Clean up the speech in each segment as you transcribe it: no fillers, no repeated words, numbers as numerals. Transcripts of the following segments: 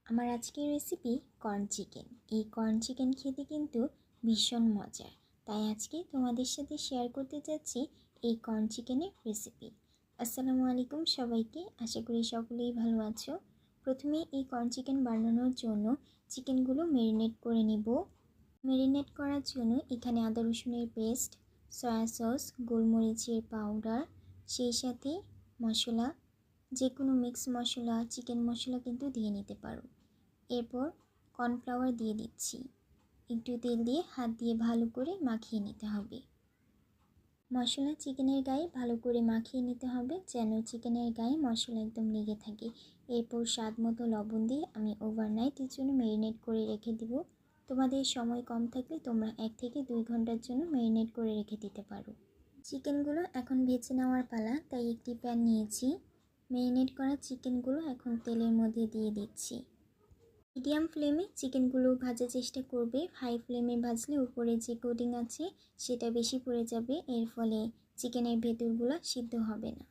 আমার আজকের recipe corn chicken. এই কর্ন চিকেন খেতে কিন্তু ভীষণ মজার, তাই আজকে তোমাদের সাথে শেয়ার করতে যাচ্ছি এই কর্ন চিকেনের রেসিপি। আসসালামু আলাইকুম সবাইকে, আশা করি সকলেই ভালো আছো। প্রথমে এই কর্ন চিকেন বানানোর জন্য চিকেনগুলো ম্যারিনেট করে নিব। ম্যারিনেট করার জন্য এখানে আদা রসুনের পেস্ট, সয়া সস, গোলমরিচের পাউডার, সেই সাথে মশলা, যে কোনো মিক্স মশলা, চিকেন মশলা কিন্তু দিয়ে নিতে পারো। এরপর কর্নফ্লাওয়ার দিয়ে দিচ্ছি। একটু তেল দিয়ে হাত দিয়ে ভালো করে মাখিয়ে নিতে হবে। মশলা চিকেনের গায়ে ভালো করে মাখিয়ে নিতে হবে, যেন চিকেনের গায়ে মশলা একদম লেগে থাকে। এরপর স্বাদ মতো লবণ দিয়ে আমি ওভারনাইটের জন্য ম্যারিনেট করে রেখে দিব। তোমাদের সময় কম থাকলে তোমরা 1 থেকে 2 ঘন্টার জন্য ম্যারিনেট করে রেখে দিতে পারো। চিকেনগুলো এখন ভেজে নেওয়ার পালা, তাই একটি প্যান নিয়েছি। ম্যারিনেট করা চিকেনগুলো এখন তেলের মধ্যে দিয়ে দিচ্ছি। মিডিয়াম ফ্লেমে চিকেনগুলো ভাজার চেষ্টা করবে। হাই ফ্লেমে ভাজলে উপরে যে কোটিং আছে সেটা বেশি পড়ে যাবে, এর ফলে চিকেনের ভেতরগুলো সিদ্ধ হবে না।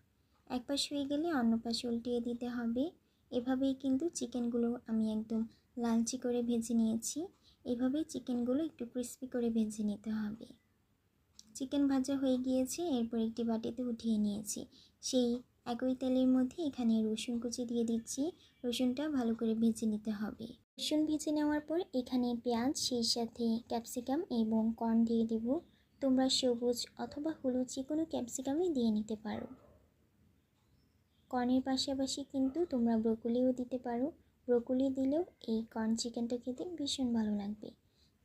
এক পাশ হয়ে গেলে অন্য পাশে উল্টিয়ে দিতে হবে। এভাবেই কিন্তু চিকেনগুলো আমি একদম লালচে করে ভেজে নিয়েছি। এভাবেই চিকেনগুলো একটু ক্রিস্পি করে ভেজে নিতে হবে। চিকেন ভাজা হয়ে গিয়েছে, এরপর একটি বাটিতে উঠিয়ে নিয়েছি। সেই একই তেলের মধ্যে এখানে রসুন কুচি দিয়ে দিচ্ছি। রসুনটা ভালো করে ভেজে নিতে হবে। রসুন ভেজে নেওয়ার পর এখানে পেঁয়াজ, সেই সাথে ক্যাপসিকাম এবং কর্ন দিয়ে দেব। তোমরা সবুজ অথবা হলুদ যে কোনো ক্যাপসিকামই দিয়ে নিতে পারো। কর্নের পাশাপাশি কিন্তু তোমরা ব্রোকলিও দিতে পারো। ব্রোকলি দিলেও এই কর্ন চিকেনটা খেতে ভীষণ ভালো লাগবে।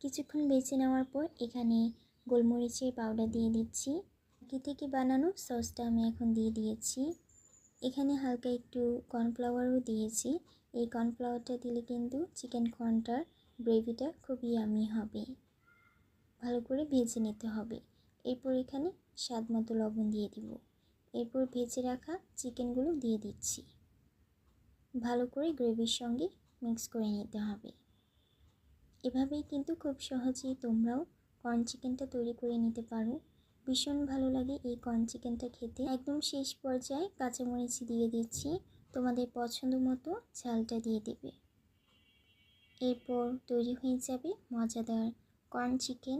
কিছুক্ষণ ভেজে নেওয়ার পর এখানে গোলমরিচের পাউডার দিয়ে দিচ্ছি। আগে থেকে বানানো সসটা আমি এখন দিয়ে দিয়েছি। এখানে হালকা একটু কর্নফ্লাওয়ারও দিয়েছি। এই কর্নফ্লাওয়ারটা দিলে কিন্তু চিকেন কর্নটার গ্রেভিটা খুব ইয়ামি হবে। ভালো করে ভেজে নিতে হবে। এরপর এখানে স্বাদ মতো লবণ দিয়ে দিব। এরপর ভেজে রাখা চিকেনগুলো দিয়ে দিচ্ছি। ভালো করে গ্রেভির সঙ্গে মিক্স করে নিতে হবে। এভাবেই কিন্তু খুব সহজেই তোমরাও কর্ন চিকেনটা তৈরি করে নিতে পারো। ভীষণ ভালো লাগে এই কর্ন চিকেনটা খেতে। একদম শেষ পর্যায়ে কাঁচামরিচ দিয়ে দিচ্ছি। তোমাদের পছন্দ মতো ঝালটা দিয়ে দেবে। এরপর তৈরি হয়ে যাবে মজাদার কর্ন চিকেন।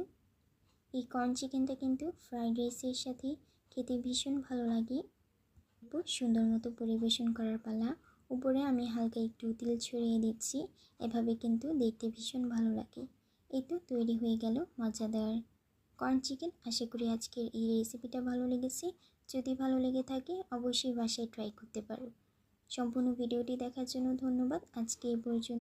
এই কর্ন চিকেনটা কিন্তু ফ্রাইড রাইসের সাথে খেতে ভীষণ ভালো লাগে। এরপর সুন্দর মতো পরিবেশন করার পালা। উপরে আমি হালকা একটু তেল ছড়িয়ে দিচ্ছি। এভাবে কিন্তু দেখতে ভীষণ ভালো লাগে। এই তো তৈরি হয়ে গেল মজাদার কর্ন চিকেন। আশা করি আজকের এই রেসিপিটা ভালো লেগেছে। যদি ভালো লেগে থাকে অবশ্যই বাসায় ট্রাই করতে পারো। সম্পূর্ণ ভিডিওটি দেখার জন্য ধন্যবাদ। আজকে এই পর্যন্ত।